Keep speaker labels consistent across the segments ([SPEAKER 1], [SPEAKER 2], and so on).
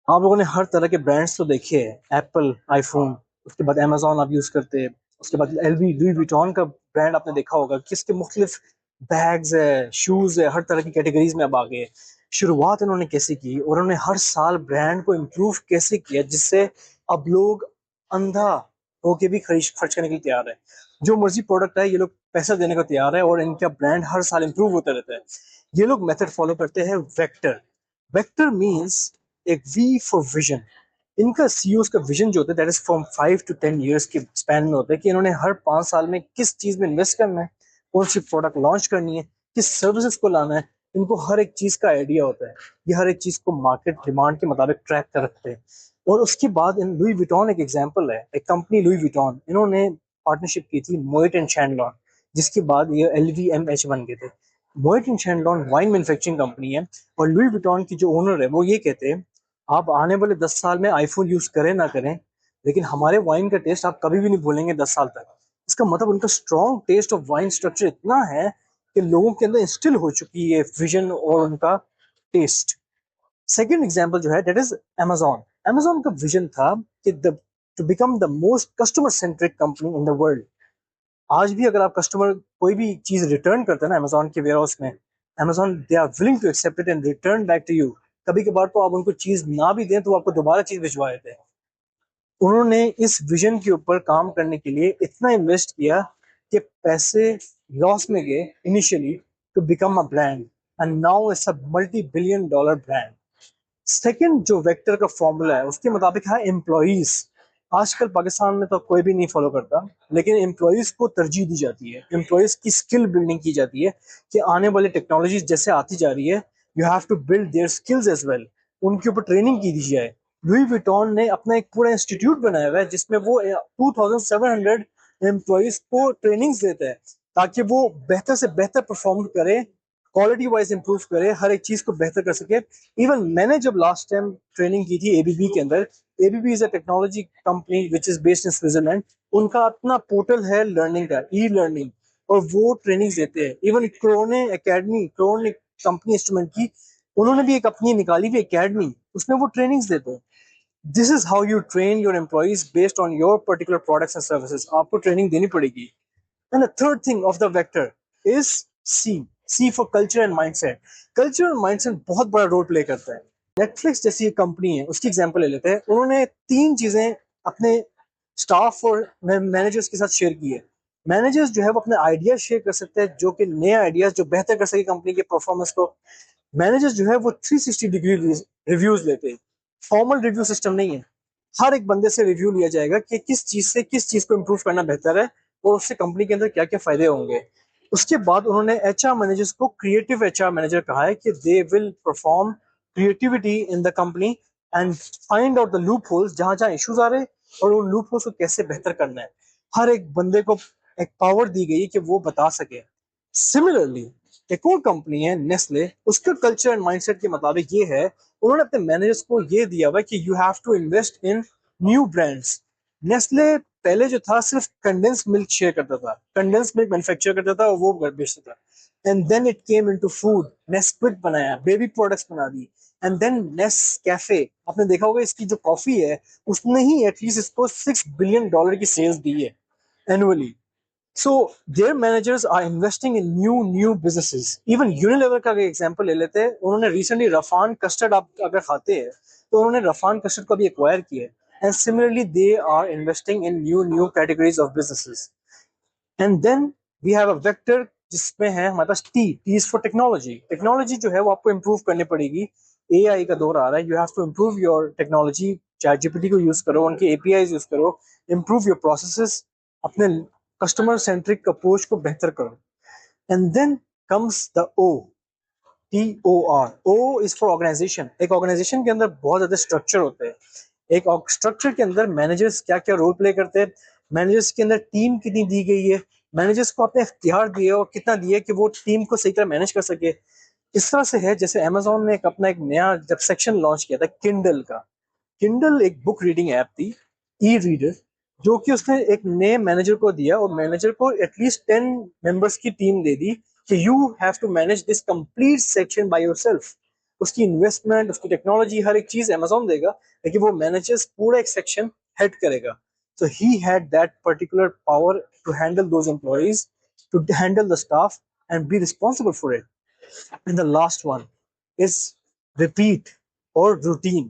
[SPEAKER 1] आप लोगों ने हर तरह के ब्रांड्स तो देखे हैं, एप्पल, आईफोन, उसके बाद अमेजोन आप यूज करते हैं, उसके बाद एलवी, लुई विटॉन का ब्रांड आपने देखा होगा कि इसके मुख्तलिफ बैग्स है, शूज है, हर तरह की कैटेगरीज में अब आ गए। शुरुआत इन्होंने कैसे की और उन्होंने हर साल ब्रांड को इम्प्रूव कैसे किया जिससे अब लोग अंधा होके भी खरीद खर्च करने के लिए तैयार है। जो मर्जी प्रोडक्ट है, ये लोग पैसा देने को तैयार है और इनका ब्रांड हर साल इम्प्रूव होता रहता है। ये लोग मेथड फॉलो करते हैं वेक्टर। वेक्टर मीन्स एक वी फॉर विजन। इनका सीईओ का विजन जो होता है that is from 5 to 10 years के स्पैन में होता है कि इन्होंने हर 5 साल में किस चीज में इन्वेस्ट करना है, कौन सी प्रोडक्ट लॉन्च करनी है, किस सर्विसेज को लाना है। इनको हर एक चीज का आइडिया होता है। ये हर एक चीज को मार्केट डिमांड के मुताबिक ट्रैक कर रखते हैं। और उसके बाद इन लुई विटॉन एक एग्जांपल है, एक कंपनी लुई विटॉन, इन्होंने पार्टनरशिप की थी मोइट एंड शैंडलॉन, जिसके बाद ये LVMH बन गए थे। Moet and Chandon wine manufacturing company है। और लुई विटॉन की जो ओनर है वो ये कहते हैं, आप आने वाले 10 साल में आईफोन यूज करें ना करें, लेकिन हमारे वाइन का टेस्ट आप कभी भी नहीं भूलेंगे 10 साल तक। इसका मतलब उनका strong taste of wine structure इतना है कि लोगों के अंदर इंस्टिल हो चुकी है विजन और उनका टेस्ट। सेकेंड एग्जाम्पल जो है दैट इज अमेजोन। अमेजोन का विजन था कि the two become the most customer centric company in the world. आज भी अगर आप कस्टमर कोई भी चीज रिटर्न करते हैं ना अमेजोन के वेयर हाउस में, Amazon they are willing to accept it and return back to you. कभी कभार तो आप उनको चीज ना भी दें तो वो आपको दोबारा चीज भिजवा देते हैं। उन्होंने इस विजन के ऊपर काम करने के लिए इतना इन्वेस्ट किया कि पैसे लॉस में गए initially to become a brand, and now it's a multi-billion-dollar brand. Second जो वेक्टर का फॉर्मूला है उसके मुताबिक है एम्प्लॉइज। आजकल पाकिस्तान में तो कोई भी नहीं फॉलो करता, लेकिन एम्प्लॉइज को तरजीह दी जाती है, एम्प्लॉइज की स्किल बिल्डिंग की जाती है कि आने वाली टेक्नोलॉजी जैसे आती जा रही है, you have to build their skills as well. उनके ऊपर ट्रेनिंग की दी जाए। लुई विटॉन ने अपना एक पूरा इंस्टीट्यूट बनाया हुआ है जिसमें वो 2700 एम्प्लॉइज को ट्रेनिंग्स देता है ताकि वो बेहतर से बेहतर परफॉर्म करे, क्वालिटी वाइज इंप्रूव करे, हर एक चीज को बेहतर कर सके। इवन मैंने जब लास्ट टाइम ट्रेनिंग की थी एबीबी के अंदर, ABB is a technology company which is based in Switzerland. उनका अपना पोर्टल है लर्निंग का, ई लर्निंग, और वो ट्रेनिंग देते हैं। Even Krohne academy, Krohne company instrument की, उन्होंने भी एक अपनी निकाली हुई एकेडमी, उसमें वो ट्रेनिंग्स देते हैं। This is how you train your employees based on your particular products and services. आपको ट्रेनिंग देनी पड़ेगी। And the third thing of the vector is C. C for culture and mindset. Culture and mindset बहुत बड़ा role play करता है। Netflix जैसी एक company है, उसकी एग्जांपल ले लेते हैं। उन्होंने तीन चीजें अपने स्टाफ और मैनेजर्स के साथ शेयर की है। मैनेजर्स जो है वो अपने आइडियाज शेयर कर सकते हैं, जो कि नए आइडियाज जो बेहतर कर सके कंपनी के परफॉर्मेंस को। मैनेजर्स जो है वो 360 डिग्री रिव्यूज लेते हैं। फॉर्मल रिव्यू सिस्टम नहीं है। हर एक बंदे से रिव्यू लिया जाएगा कि किस चीज से किस चीज को इम्प्रूव करना बेहतर है और उससे कंपनी के अंदर क्या क्या फायदे होंगे। उसके बाद उन्होंने एचआर मैनेजर्स को क्रिएटिव एचआर मैनेजर कहा है कि they will perform creativity in the company and find out the loop holes, जहां जहां इश्यूज आ रहे हैं, और उन लूप होल्स को कैसे बेहतर करना है। हर एक बंदे को एक पावर दी गई है कि वो बता सके। सिमिलरली एक और कंपनी है नेस्ले, उसका कल्चर एंड माइंडसेट के मुताबिक ये है, उन्होंने अपने मैनेजर्स को ये दिया हुआ है कि you have to invest in new brands. Nestle पहले जो था सिर्फ कंडेंस मिल्क शेयर करता था, कंडेंस मिल्क मैन्युफैक्चर करता था और वो बेचता था। And then it came into food, Nesquik बनाया, बेबी प्रोडक्ट्स बना दी। एंड देन नेस कैफे, आपने देखा होगा इसकी जो कॉफी है, उसने ही एटलीस्ट इसको $6 बिलियन की सेल्स दी है annually. So their managers are investing in new businesses. Even Unilever का एग्जांपल ले लेते हैं, उन्होंने रिसेंटली रफान कस्टर्ड, आप अगर खाते हैं तो उन्होंने रफान कस्टर्ड को भी एक्वायर किया है। And similarly they are investing in new categories of businesses. And then we have a vector जिसमें है हमारे पास T is for technology. Technology जो है वो आपको इम्प्रूव करनी पड़ेगी। एआई का दौर आ रहा है, you have to improve your technology. ChatGPT को यूज करो, उनके एपीआई यूज करो, इम्प्रूव योर प्रोसेसेस, अपने कस्टमर सेंट्रिक अप्रोच को बेहतर करो। And then comes the O, TOR। O is for organisation. एक ऑर्गेनाइजेशन के अंदर बहुत ज्यादा स्ट्रक्चर होते हैं। एक स्ट्रक्चर के अंदर मैनेजर्स क्या क्या रोल प्ले करते हैं, मैनेजर्स के अंदर टीम कितनी दी गई है, मैनेजर्स को अपने इख्तियार दिए और कितना दिए कि वो टीम को सही तरह मैनेज कर सके। इस तरह से है जैसे अमेजोन ने अपना एक नया जब सेक्शन लॉन्च किया था किंडल का। किंडल एक बुक रीडिंग ऐप थी, ई रीडर, जो कि उसने एक नए मैनेजर को दिया और मैनेजर को एटलीस्ट 10 मेंबर्स की टीम दे दी कि you have to manage this complete section by yourself. उसकी इन्वेस्टमेंट, उसकी टेक्नोलॉजी, हर एक चीज अमेजोन देगा, लेकिन वो मैनेजर्स पूरा एक सेक्शन हेड करेगा. So he had that particular power to handle those employees, to handle the staff, and be responsible for it. And the last one is repeat or routine.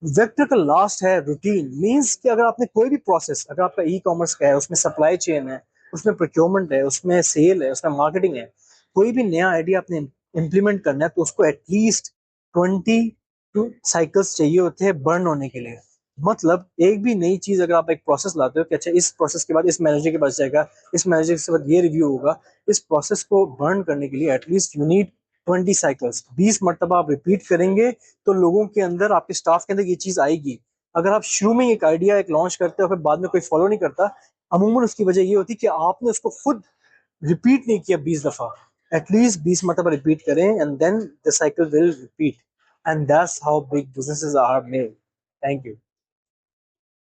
[SPEAKER 1] Vector का last है routine. Means कि अगर आपने कोई भी process, अगर आपका e commerce का है, उसमें सप्लाई चेन है, उसमें प्रोक्योरमेंट है, उसमें सेल है, उसमें मार्केटिंग है, कोई भी नया आइडिया आपने इम्प्लीमेंट करना है, तो उसको एटलीस्ट 22 साइकिल्स चाहिए होते हैं बर्न होने के लिए. मतलब एक भी नई चीज अगर आप एक प्रोसेस लाते हो कि अच्छा इस प्रोसेस के बाद इस मैनेजर के पास जाएगा, इस मैनेजर के बाद ये रिव्यू होगा, इस प्रोसेस को बर्न करने के लिए एटलीस्ट यू नीड 20 साइकिल्स. 20 मरतबा आप रिपीट करेंगे तो लोगों के अंदर, आपके स्टाफ के अंदर ये चीज आएगी. अगर आप शुरू में एक आइडिया एक लॉन्च करते हो फिर बाद में कोई फॉलो नहीं करता, अमूमन उसकी वजह ये होती है कि आपने उसको खुद रिपीट नहीं किया 20 दफा. एटलीस्ट 20 मरतबा रिपीट करें and then the cycle will repeat. And that's how big businesses are made. Thank you.